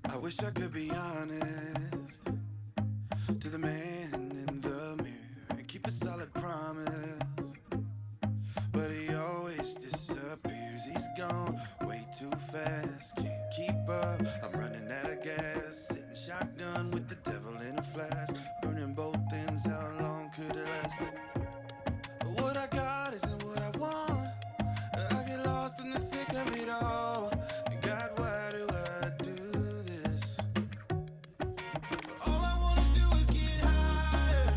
I wish I could be honest to the man in the mirror and keep a solid promise, but he always disappears. He's gone way too fast, can't keep up. I'm running out of gas, sitting shotgun with the devil in a flask, burning both ends. How long could it last? What I got isn't what I want. I get lost in the thick of it all. God, why do I do this? All I wanna do is get higher,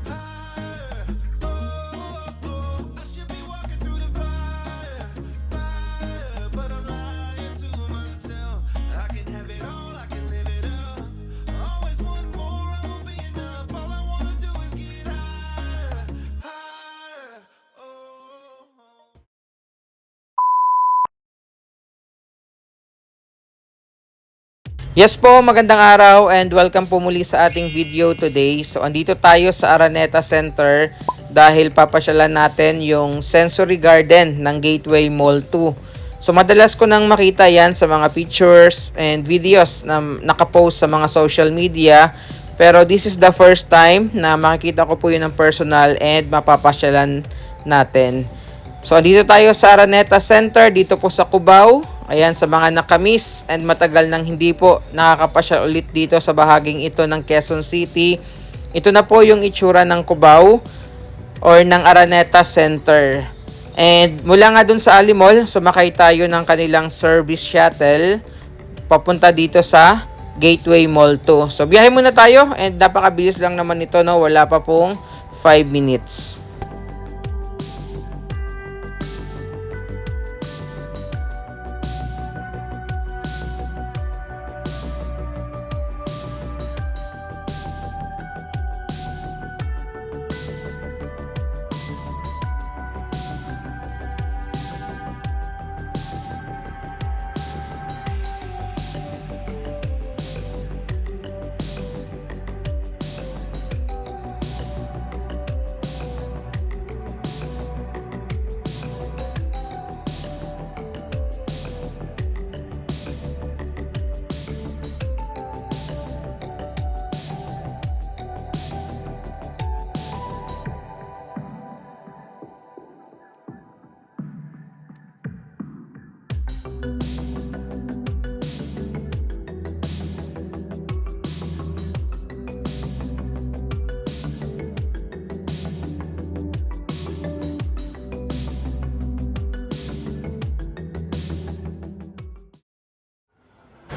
higher. Oh, oh, I should be walking through the fire, fire, but I'm lying to myself. I can have it all, I can live it up. Always want more, I won't be enough. All I wanna do is get higher, higher. Oh. Yes po, magandang araw and welcome po muli sa ating video today. So, andito tayo sa Araneta Center dahil papasyalan natin yung Sensory Garden ng Gateway Mall 2. So, madalas ko nang makita yan sa mga pictures and videos na nakapost sa mga social media. Pero this is the first time na makikita ko po yun ng personal and mapapasyalan natin. So, andito tayo sa Araneta Center, dito po sa Cubao. Ayan, sa mga nakamiss and matagal nang hindi po nakakapasyal ulit dito sa bahaging ito ng Quezon City. Ito na po yung itsura ng Cubao or ng Araneta Center. And mula nga dun sa Ali Mall, sumakay tayo ng kanilang service shuttle papunta dito sa Gateway Mall 2. So, biyahe muna tayo and napakabilis lang naman ito, no? Wala pa pong 5 minutes.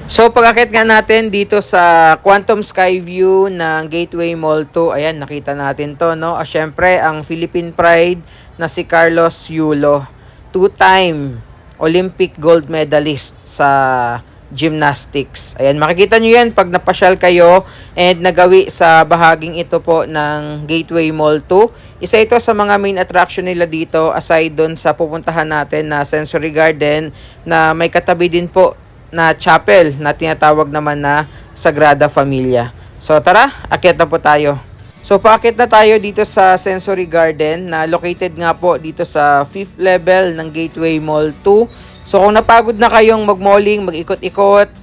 So, pag-akit nga natin dito sa Quantum Sky View ng Gateway Mall 2, ayan, nakita natin to, no? Syempre, ang Philippine Pride na si Carlos Yulo, 2-time Olympic gold medalist sa gymnastics. Ayan, makikita nyo yan pag napasyal kayo and nagawi sa bahaging ito po ng Gateway Mall 2. Isa ito sa mga main attraction nila dito aside doon sa pupuntahan natin na Sensory Garden na may katabi din po na chapel na tinatawag naman na Sagrada Familia. So tara, akyat na po tayo. So paakyat na tayo dito sa Sensory Garden na located nga po dito sa 5th level ng Gateway Mall 2. So kung napagod na kayong mag-malling, mag-ikot-ikot,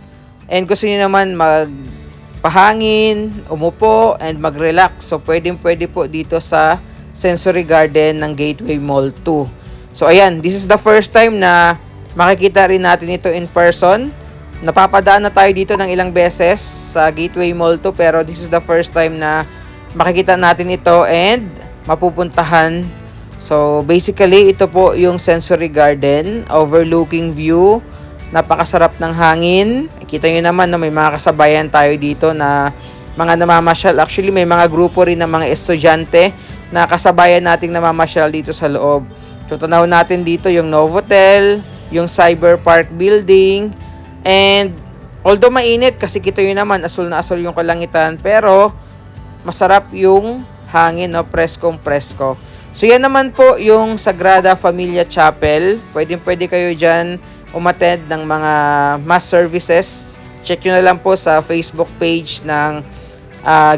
and gusto niyo naman magpahangin, umupo, and mag-relax, so pwede po dito sa Sensory Garden ng Gateway Mall 2. So ayan, this is the first time na makikita rin natin ito in person. Napapadaan na tayo dito ng ilang beses sa Gateway Mall 2 pero this is the first time na makikita natin ito and mapupuntahan. So basically ito po yung Sensory Garden, overlooking view, napakasarap ng hangin. Kita nyo naman na may mga kasabayan tayo dito na mga namamasyal. Actually may mga grupo rin ng mga estudyante na kasabayan nating namamasyal dito sa loob. So tanaw natin dito yung Novotel, yung Cyber Park Building. And although mainit kasi kita yun naman asul na asul yung kalangitan pero masarap yung hangin, no? Preskong presko. So yan naman po yung Sagrada Familia Chapel. Pwede kayo dyan umattend ng mga mass services. Check nyo na lang po sa Facebook page ng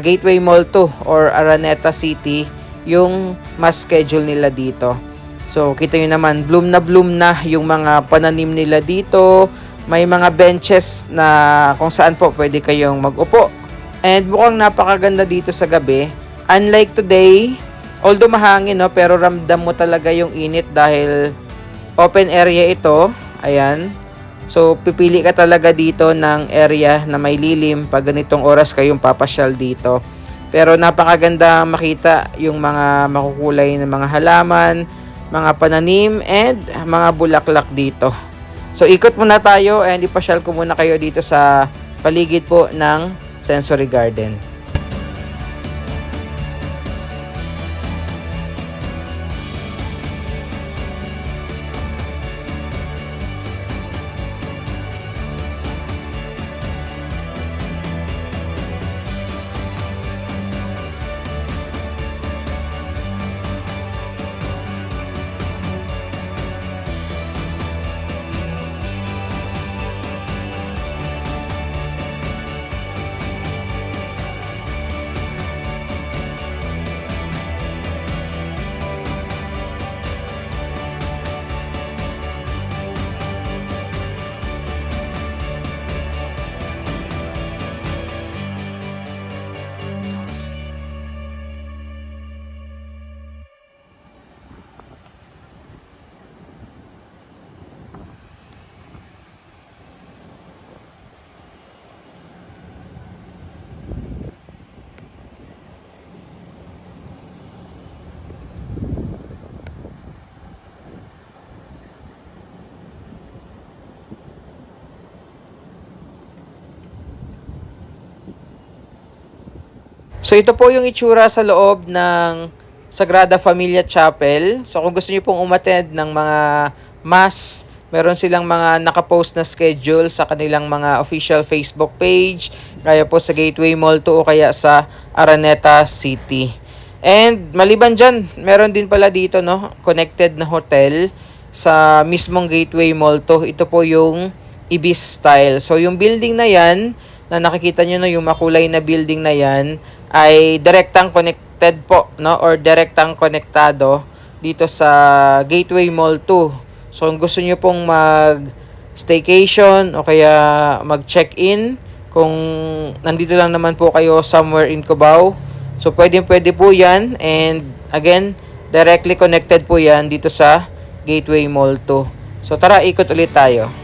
Gateway Mall 2 or Araneta City yung mass schedule nila dito. So kita nyo naman bloom na yung mga pananim nila dito. May mga benches na kung saan po pwede kayong mag-upo. And mukhang napakaganda dito sa gabi. Unlike today, although mahangin, no, pero ramdam mo talaga yung init dahil open area ito. Ayan. So, pipili ka talaga dito ng area na may lilim pag ganitong oras kayong papasyal dito. Pero napakaganda makita yung mga makukulay na mga halaman, mga pananim, and mga bulaklak dito. So, ikot muna tayo and ipasyal ko muna kayo dito sa paligid po ng Sensory Garden. So ito po yung itsura sa loob ng Sagrada Familia Chapel. So kung gusto niyo pong umattend ng mga mass, meron silang mga nakapost na schedule sa kanilang mga official Facebook page, kaya po sa Gateway Mall 2 o kaya sa Araneta City. And maliban dyan, meron din pala dito, no, connected na hotel sa mismong Gateway Mall 2. Ito po yung Ibis Style. So yung building na yan, na nakikita nyo, no, yung makulay na building na yan, ay direktang connected po, no, or direktang konektado dito sa Gateway Mall 2. So kung gusto niyo pong mag-staycation o kaya mag-check-in, kung nandito lang naman po kayo somewhere in Cubao, so pwede po yan. And again, directly connected po yan dito sa Gateway Mall 2. So tara, ikot ulit tayo.